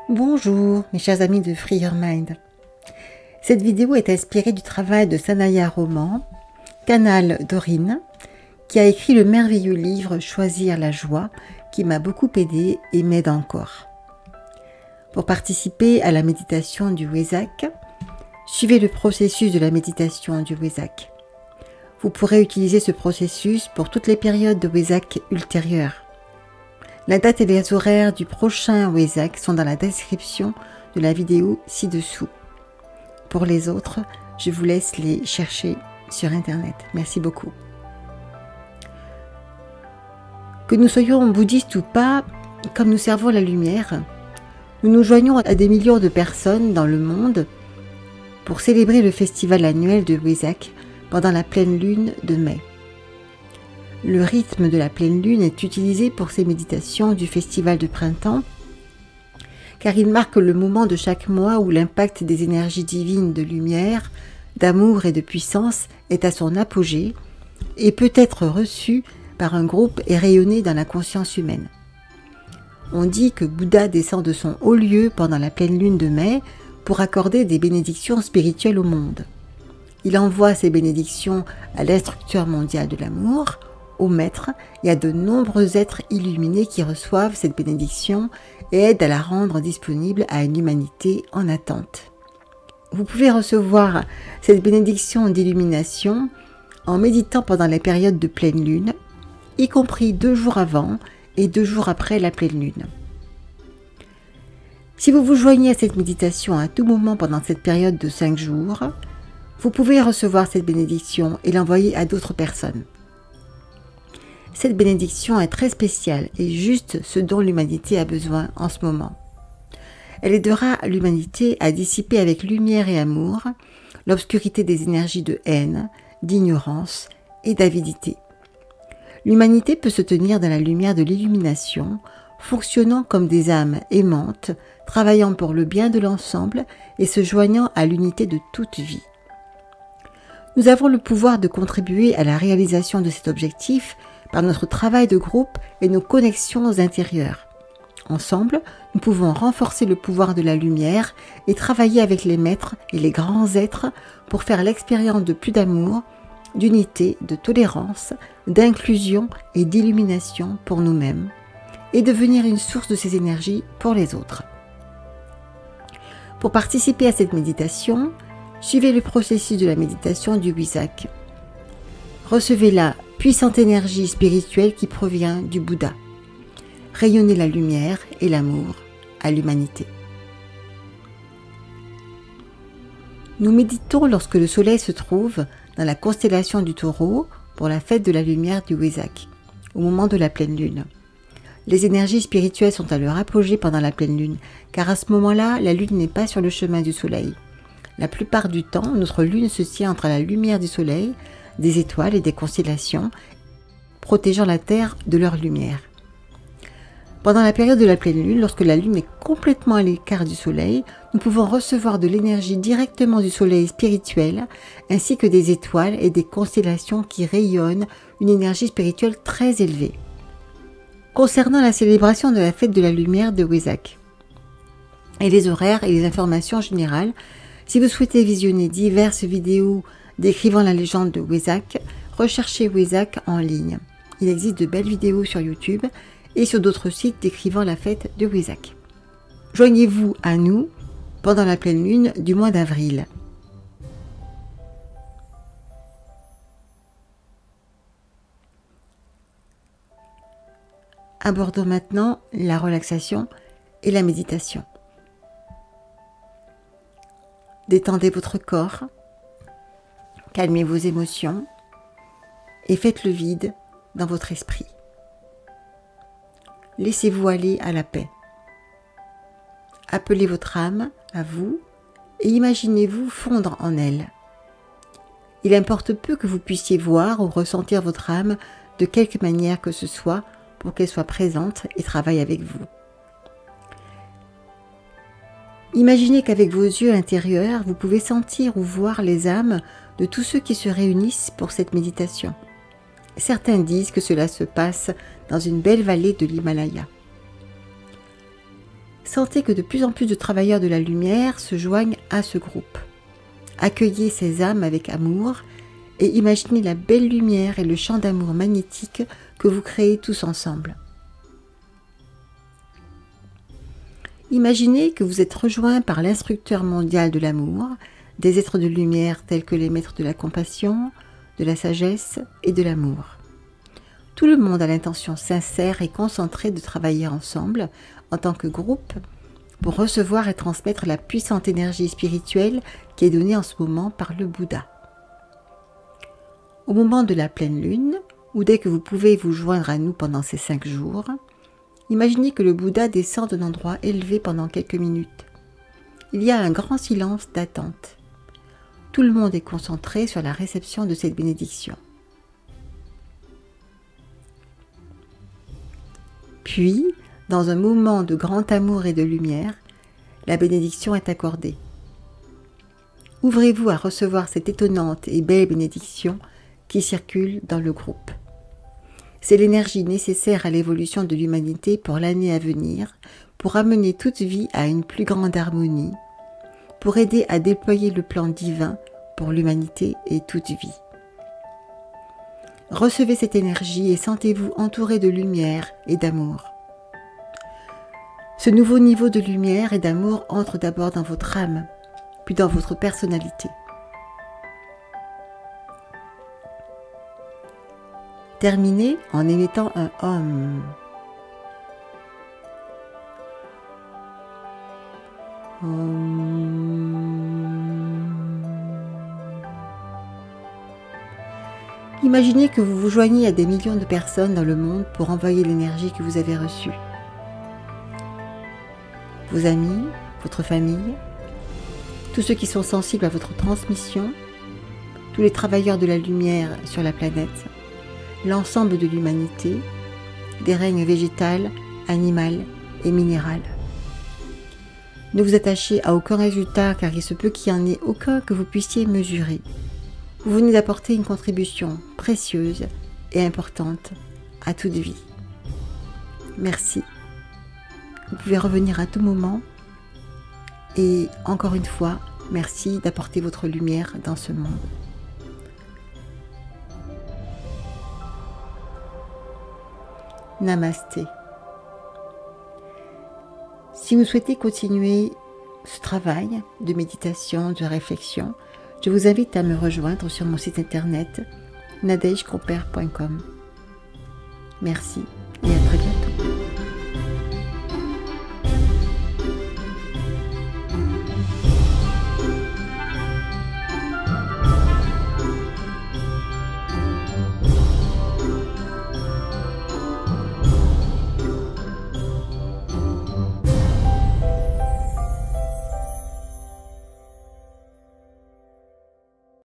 Bonjour mes chers amis de Free Your Mind. Cette vidéo est inspirée du travail de Sanaya Roman, canal Dorine, qui a écrit le merveilleux livre Choisir la joie, qui m'a beaucoup aidé et m'aide encore. Pour participer à la méditation du Wesak, suivez le processus de la méditation du Wesak. Vous pourrez utiliser ce processus pour toutes les périodes de Wesak ultérieures. La date et les horaires du prochain Wesak sont dans la description de la vidéo ci-dessous. Pour les autres, je vous laisse les chercher sur Internet. Merci beaucoup. Que nous soyons bouddhistes ou pas, comme nous servons la lumière, nous nous joignons à des millions de personnes dans le monde pour célébrer le festival annuel de Wesak pendant la pleine lune de mai. Le rythme de la pleine lune est utilisé pour ces méditations du festival de printemps, car il marque le moment de chaque mois où l'impact des énergies divines de lumière, d'amour et de puissance est à son apogée et peut être reçu par un groupe et rayonné dans la conscience humaine. On dit que Bouddha descend de son haut lieu pendant la pleine lune de mai pour accorder des bénédictions spirituelles au monde. Il envoie ces bénédictions à l'instructeur mondial de l'amour, au maître et à de nombreux êtres illuminés qui reçoivent cette bénédiction et aident à la rendre disponible à une humanité en attente. Vous pouvez recevoir cette bénédiction d'illumination en méditant pendant les périodes de pleine lune, y compris 2 jours avant et 2 jours après la pleine lune. Si vous vous joignez à cette méditation à tout moment pendant cette période de 5 jours, vous pouvez recevoir cette bénédiction et l'envoyer à d'autres personnes. Cette bénédiction est très spéciale et juste ce dont l'humanité a besoin en ce moment. Elle aidera l'humanité à dissiper avec lumière et amour l'obscurité des énergies de haine, d'ignorance et d'avidité. L'humanité peut se tenir dans la lumière de l'illumination, fonctionnant comme des âmes aimantes, travaillant pour le bien de l'ensemble et se joignant à l'unité de toute vie. Nous avons le pouvoir de contribuer à la réalisation de cet objectif par notre travail de groupe et nos connexions intérieures. Ensemble, nous pouvons renforcer le pouvoir de la lumière et travailler avec les maîtres et les grands êtres pour faire l'expérience de plus d'amour, d'unité, de tolérance, d'inclusion et d'illumination pour nous-mêmes et devenir une source de ces énergies pour les autres. Pour participer à cette méditation, suivez le processus de la méditation du Wesak. Recevez la puissante énergie spirituelle qui provient du Bouddha. Rayonnez la lumière et l'amour à l'humanité. Nous méditons lorsque le soleil se trouve dans la constellation du Taureau pour la fête de la lumière du Wesak, au moment de la pleine lune. Les énergies spirituelles sont à leur apogée pendant la pleine lune, car à ce moment-là, la lune n'est pas sur le chemin du soleil. La plupart du temps, notre lune se tient entre la lumière du soleil, des étoiles et des constellations, protégeant la Terre de leur lumière. Pendant la période de la pleine lune, lorsque la lune est complètement à l'écart du soleil, nous pouvons recevoir de l'énergie directement du soleil spirituel, ainsi que des étoiles et des constellations qui rayonnent une énergie spirituelle très élevée. Concernant la célébration de la fête de la lumière de Wesak, et les horaires et les informations générales, si vous souhaitez visionner diverses vidéos décrivant la légende de Wesak, recherchez Wesak en ligne. Il existe de belles vidéos sur YouTube et sur d'autres sites décrivant la fête de Wesak. Joignez-vous à nous pendant la pleine lune du mois d'avril. Abordons maintenant la relaxation et la méditation. Détendez votre corps, calmez vos émotions et faites le vide dans votre esprit. Laissez-vous aller à la paix. Appelez votre âme à vous et imaginez-vous fondre en elle. Il importe peu que vous puissiez voir ou ressentir votre âme de quelque manière que ce soit pour qu'elle soit présente et travaille avec vous. Imaginez qu'avec vos yeux intérieurs, vous pouvez sentir ou voir les âmes de tous ceux qui se réunissent pour cette méditation. Certains disent que cela se passe dans une belle vallée de l'Himalaya. Sentez que de plus en plus de travailleurs de la lumière se joignent à ce groupe. Accueillez ces âmes avec amour et imaginez la belle lumière et le champ d'amour magnétique que vous créez tous ensemble. Imaginez que vous êtes rejoints par l'instructeur mondial de l'amour, des êtres de lumière tels que les maîtres de la compassion, de la sagesse et de l'amour. Tout le monde a l'intention sincère et concentrée de travailler ensemble en tant que groupe pour recevoir et transmettre la puissante énergie spirituelle qui est donnée en ce moment par le Bouddha. Au moment de la pleine lune, ou dès que vous pouvez vous joindre à nous pendant ces 5 jours, imaginez que le Bouddha descend d'un endroit élevé pendant quelques minutes. Il y a un grand silence d'attente. Tout le monde est concentré sur la réception de cette bénédiction. Puis, dans un moment de grand amour et de lumière, la bénédiction est accordée. Ouvrez-vous à recevoir cette étonnante et belle bénédiction qui circule dans le groupe. C'est l'énergie nécessaire à l'évolution de l'humanité pour l'année à venir, pour amener toute vie à une plus grande harmonie, pour aider à déployer le plan divin pour l'humanité et toute vie. Recevez cette énergie et sentez-vous entouré de lumière et d'amour. Ce nouveau niveau de lumière et d'amour entre d'abord dans votre âme, puis dans votre personnalité. Terminez en émettant un Om. Imaginez que vous vous joignez à des millions de personnes dans le monde pour envoyer l'énergie que vous avez reçue. Vos amis, votre famille, tous ceux qui sont sensibles à votre transmission, tous les travailleurs de la lumière sur la planète, l'ensemble de l'humanité, des règnes végétal, animal et minéral. Ne vous attachez à aucun résultat car il se peut qu'il n'y en ait aucun que vous puissiez mesurer. Vous venez d'apporter une contribution précieuse et importante à toute vie. Merci. Vous pouvez revenir à tout moment et encore une fois, merci d'apporter votre lumière dans ce monde. Namasté. Si vous souhaitez continuer ce travail de méditation, de réflexion, je vous invite à me rejoindre sur mon site internet nadejkoper.com. Merci.